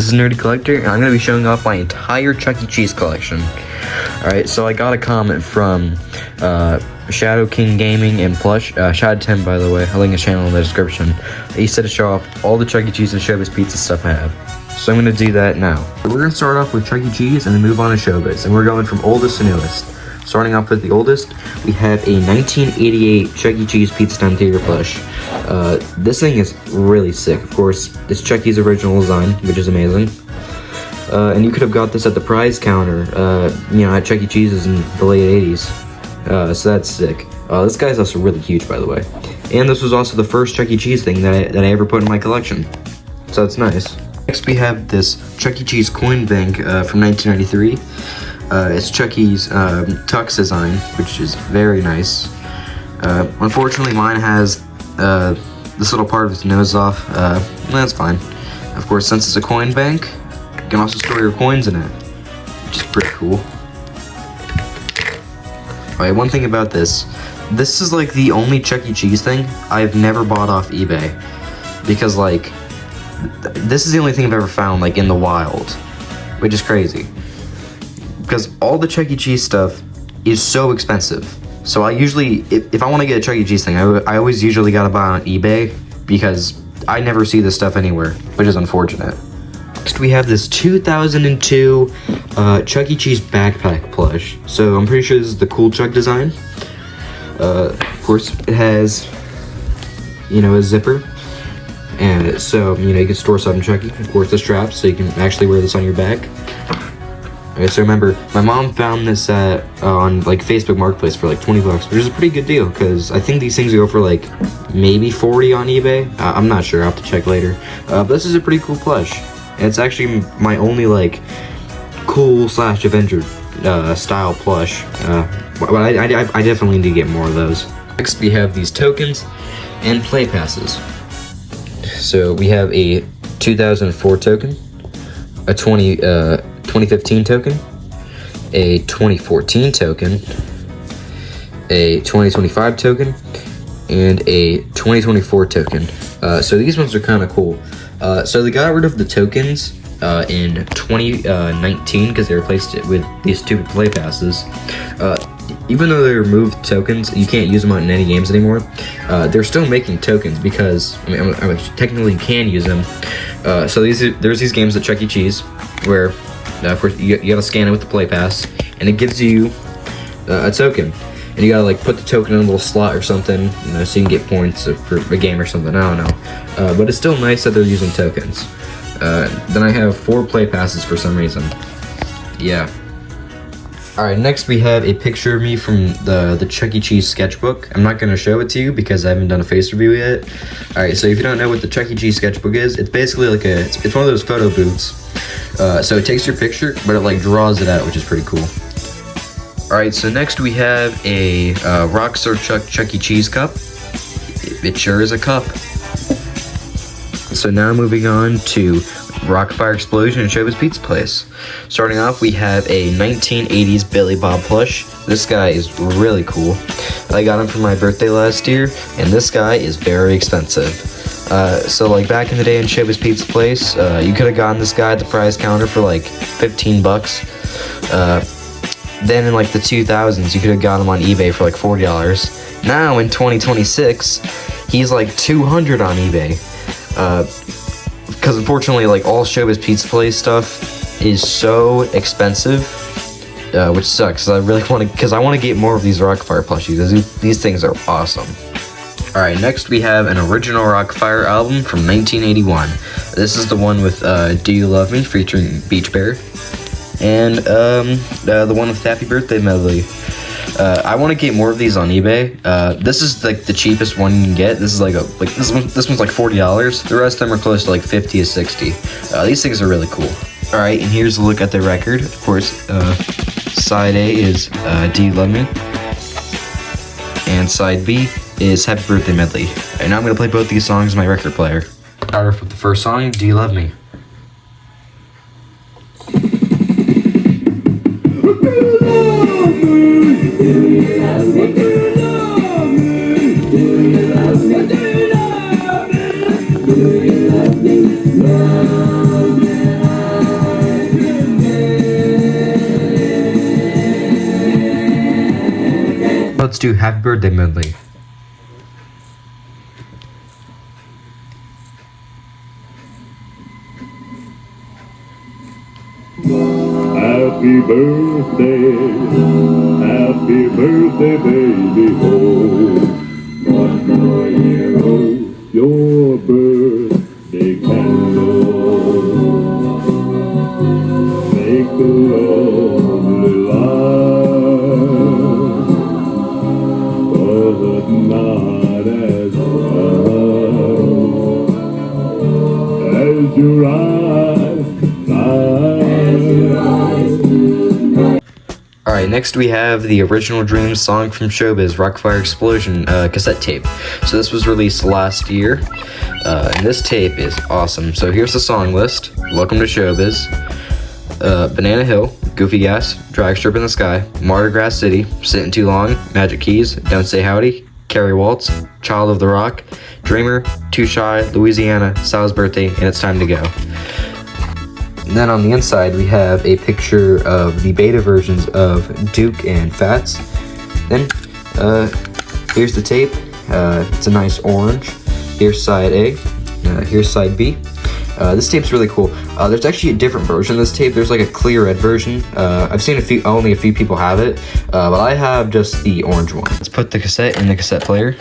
This is Nerdy Collector, and I'm going to be showing off my entire Chuck E. Cheese collection. Alright, so I got a comment from Shadow King Gaming and Plush. Shout out to him, by the way. I'll link his channel in the description. He said to show off all the Chuck E. Cheese and Showbiz pizza stuff I have. So I'm going to do that now. We're going to start off with Chuck E. Cheese and then move on to Showbiz. And we're going from oldest to newest. Starting off with the oldest, we have a 1988 Chuck E. Cheese Pizza Time Theater plush. This thing is really sick. Of course, it's Chuck E.'s original design, which is amazing. And you could have got this at the prize counter, at Chuck E. Cheese's in the late 80s. So that's sick. This guy's also really huge, by the way. And this was also the first Chuck E. Cheese thing that I ever put in my collection. So it's nice. Next we have this Chuck E. Cheese coin bank from 1993. It's Chuck E.'s tux design, which is very nice. Unfortunately, mine has this little part of its nose off. That's fine. Of course, since it's a coin bank, you can also store your coins in it, which is pretty cool. Alright, one thing about this is like the only Chuck E. Cheese thing I've never bought off eBay. Because like, this is the only thing I've ever found like in the wild, which is crazy. Because all the Chuck E. Cheese stuff is so expensive. So I usually, if I want to get a Chuck E. Cheese thing, I always usually gotta buy on eBay because I never see this stuff anywhere, which is unfortunate. Next we have this 2002 Chuck E. Cheese backpack plush. So I'm pretty sure this is the Cool Chuck design. Of course it has, a zipper. And so, you can store stuff in Chuck E. Of course the straps, so you can actually wear this on your back. Okay, so remember, my mom found this on like Facebook Marketplace for like 20 bucks, which is a pretty good deal because I think these things go for like maybe 40 on eBay. I'm not sure, I'll have to check later. But this is a pretty cool plush. And it's actually my only like cool / Avenger style plush. But I definitely need to get more of those. Next we have these tokens and play passes. So we have a 2004 token, a 2015 token, a 2014 token, a 2025 token, and a 2024 token. So these ones are kind of cool. So they got rid of the tokens in 2019 because they replaced it with these stupid play passes. Even though they removed tokens, you can't use them in any games anymore. They're still making tokens because technically you can use them. So there's these games at Chuck E. Cheese where of course you gotta scan it with the play pass, and it gives you a token, and you gotta like put the token in a little slot or something, so you can get points for a game or something. I don't know, but it's still nice that they're using tokens. Then I have 4 play passes for some reason. Yeah. Alright, next we have a picture of me from the Chuck E. Cheese sketchbook. I'm not going to show it to you because I haven't done a face review yet. Alright, so if you don't know what the Chuck E. Cheese sketchbook is, it's basically like it's one of those photo booths. So it takes your picture, but it like draws it out, which is pretty cool. Alright, so next we have a Rockstar Chuck E. Cheese cup. It sure is a cup. So now moving on to Rockfire Explosion and Showbiz Pizza Place. Starting off, we have a 1980s Billy Bob plush. This guy is really cool. I got him for my birthday last year, and this guy is very expensive. So like back in the day in Showbiz Pizza Place, you could have gotten this guy at the prize counter for like 15 bucks. Then in like the 2000s, you could have got him on eBay for like $40. Now in 2026, he's like $200 on eBay. Because unfortunately, like all Showbiz Pizza Place stuff is so expensive, which sucks. I really want to, because I want to get more of these Rockfire plushies. These things are awesome. All right, next we have an original Rockfire album from 1981. This is the one with "Do You Love Me" featuring Beach Bear, and the one with "Happy Birthday" medley. I want to get more of these on eBay. This is like the cheapest one you can get. This is this one's like $40. The rest of them are close to like 50 to 60. These things are really cool. All right, and here's a look at the record. Of course, side A is "Do You Love Me," and side B is "Happy Birthday" medley. And now I'm gonna play both these songs in my record player. Start off with the first song, "Do You Love Me." let's do Happy Birthday medley. Happy birthday, baby, oh. One more year, oh, your birthday candle. Make a lovely life, but not as bright as your eyes. Alright, next we have the original Dreams song from Showbiz, Rockfire Explosion cassette tape. So this was released last year, and this tape is awesome. So here's the song list. Welcome to Showbiz, Banana Hill, Goofy Gas, Drag Strip in the Sky, Mardi Gras City, Sitting Too Long, Magic Keys, Don't Say Howdy, Carrie Waltz, Child of the Rock, Dreamer, Too Shy, Louisiana, Sal's Birthday, and It's Time to Go. And then on the inside, we have a picture of the beta versions of Duke and Fats. Then, here's the tape. It's a nice orange. Here's side A. Here's side B. This tape's really cool. There's actually a different version of this tape. There's like a clear red version. I've seen only a few people have it, but I have just the orange one. Let's put the cassette in the cassette player.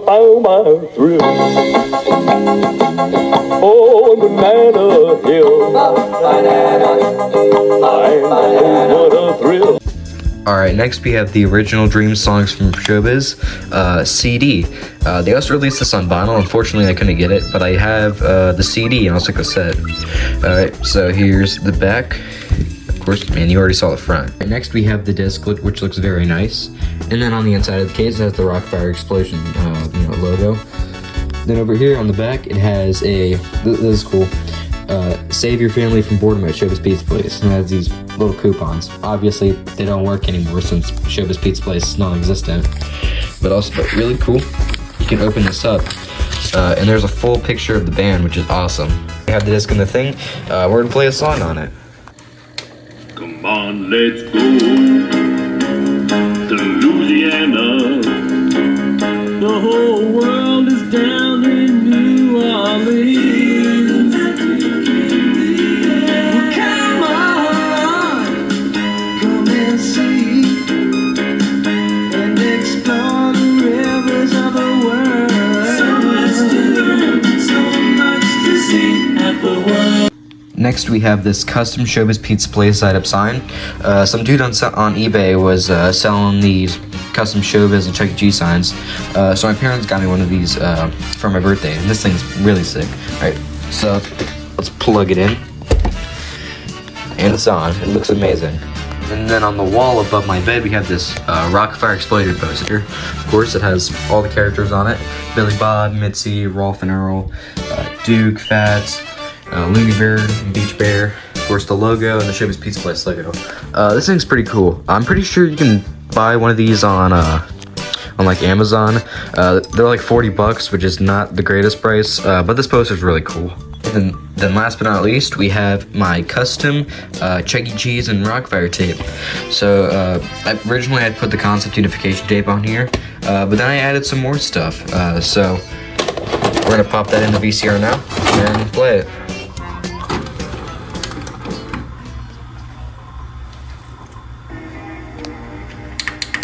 Found my thrill on Banana Hill. What a thrill. Alright, next we have the original Dream songs from Showbiz CD. They also released this on vinyl. Unfortunately, I couldn't get it, but I have the CD and also cassette. Alright, so here's the back. Of course, man, you already saw the front. And next we have the disc, which looks very nice. And then on the inside of the case, it has the Rockfire Explosion logo. Then over here on the back, it has a, this is cool, save your family from boredom at Showbiz Pizza Place. And it has these little coupons. Obviously, they don't work anymore since Showbiz Pizza Place is non-existent. But really cool. You can open this up, and there's a full picture of the band, which is awesome. We have the disc and the thing. We're gonna play a song on it. Come on, let's go to Louisiana. The whole world is down in New Orleans. Well, come on, come and see and explore the rivers of the world. So much to learn, so much to see at the world. Next, we have this custom Showbiz Pizza Place side-up sign. Some dude on eBay was selling these custom Showbiz and Chuck E. Cheese signs. So my parents got me one of these for my birthday, and this thing's really sick. Alright, so let's plug it in. And it's on. It looks amazing. And then on the wall above my bed, we have this Rockfire Exploited poster. Of course, it has all the characters on it. Billy Bob, Mitzi, Rolf and Earl, Duke, Fats, Looney Bird, Beach Bear, of course the logo and the Showbiz Pizza Place logo. This thing's pretty cool. I'm pretty sure you can buy one of these on like Amazon. They're like $40, which is not the greatest price, but this poster's really cool. And then last but not least, we have my custom Chuck E. Cheese and Rockfire tape. So originally I'd put the concept unification tape on here, but then I added some more stuff. So we're gonna pop that in the VCR now and play it.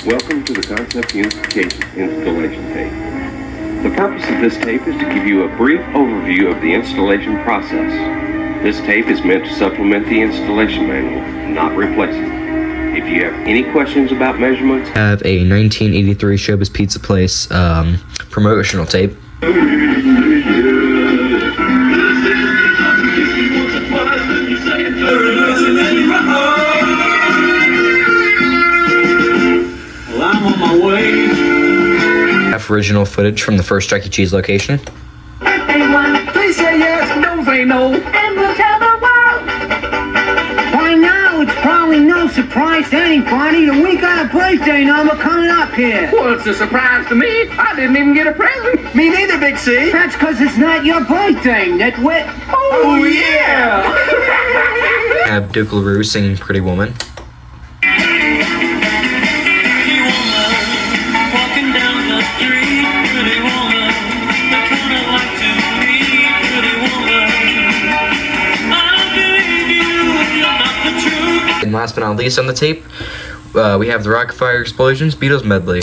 Welcome to the Concept Unification Installation Tape. The purpose of this tape is to give you a brief overview of the installation process. This tape is meant to supplement the installation manual, not replace it. If you have any questions about measurements, I have a 1983 Showbiz Pizza Place promotional tape. I'm on my way. Have original footage from the first Chuck E. Cheese location. Please say yes, no ain't no. And we'll tell the world. By now, it's probably no surprise to anybody that we got a birthday number coming up here. Well, it's a surprise to me. I didn't even get a present. Me neither, Big C. That's because it's not your birthday, Nitwit. Oh, yeah. Have Duke LaRue singing Pretty Woman. And last but not least on the tape, we have the Rocket Fire Explosions Beatles medley.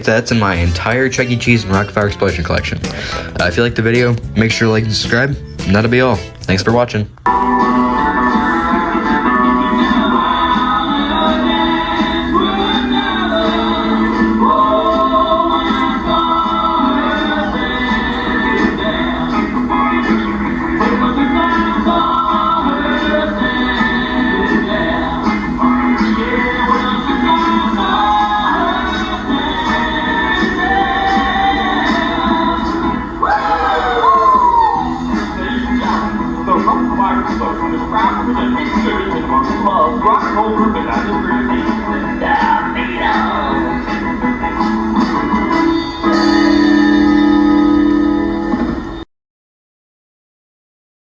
That's in my entire Chuck E. Cheese and Rocket Fire Explosion collection. If you liked the video, make sure to like and subscribe, and that'll be all. Thanks for watching. Rock and roll group and that is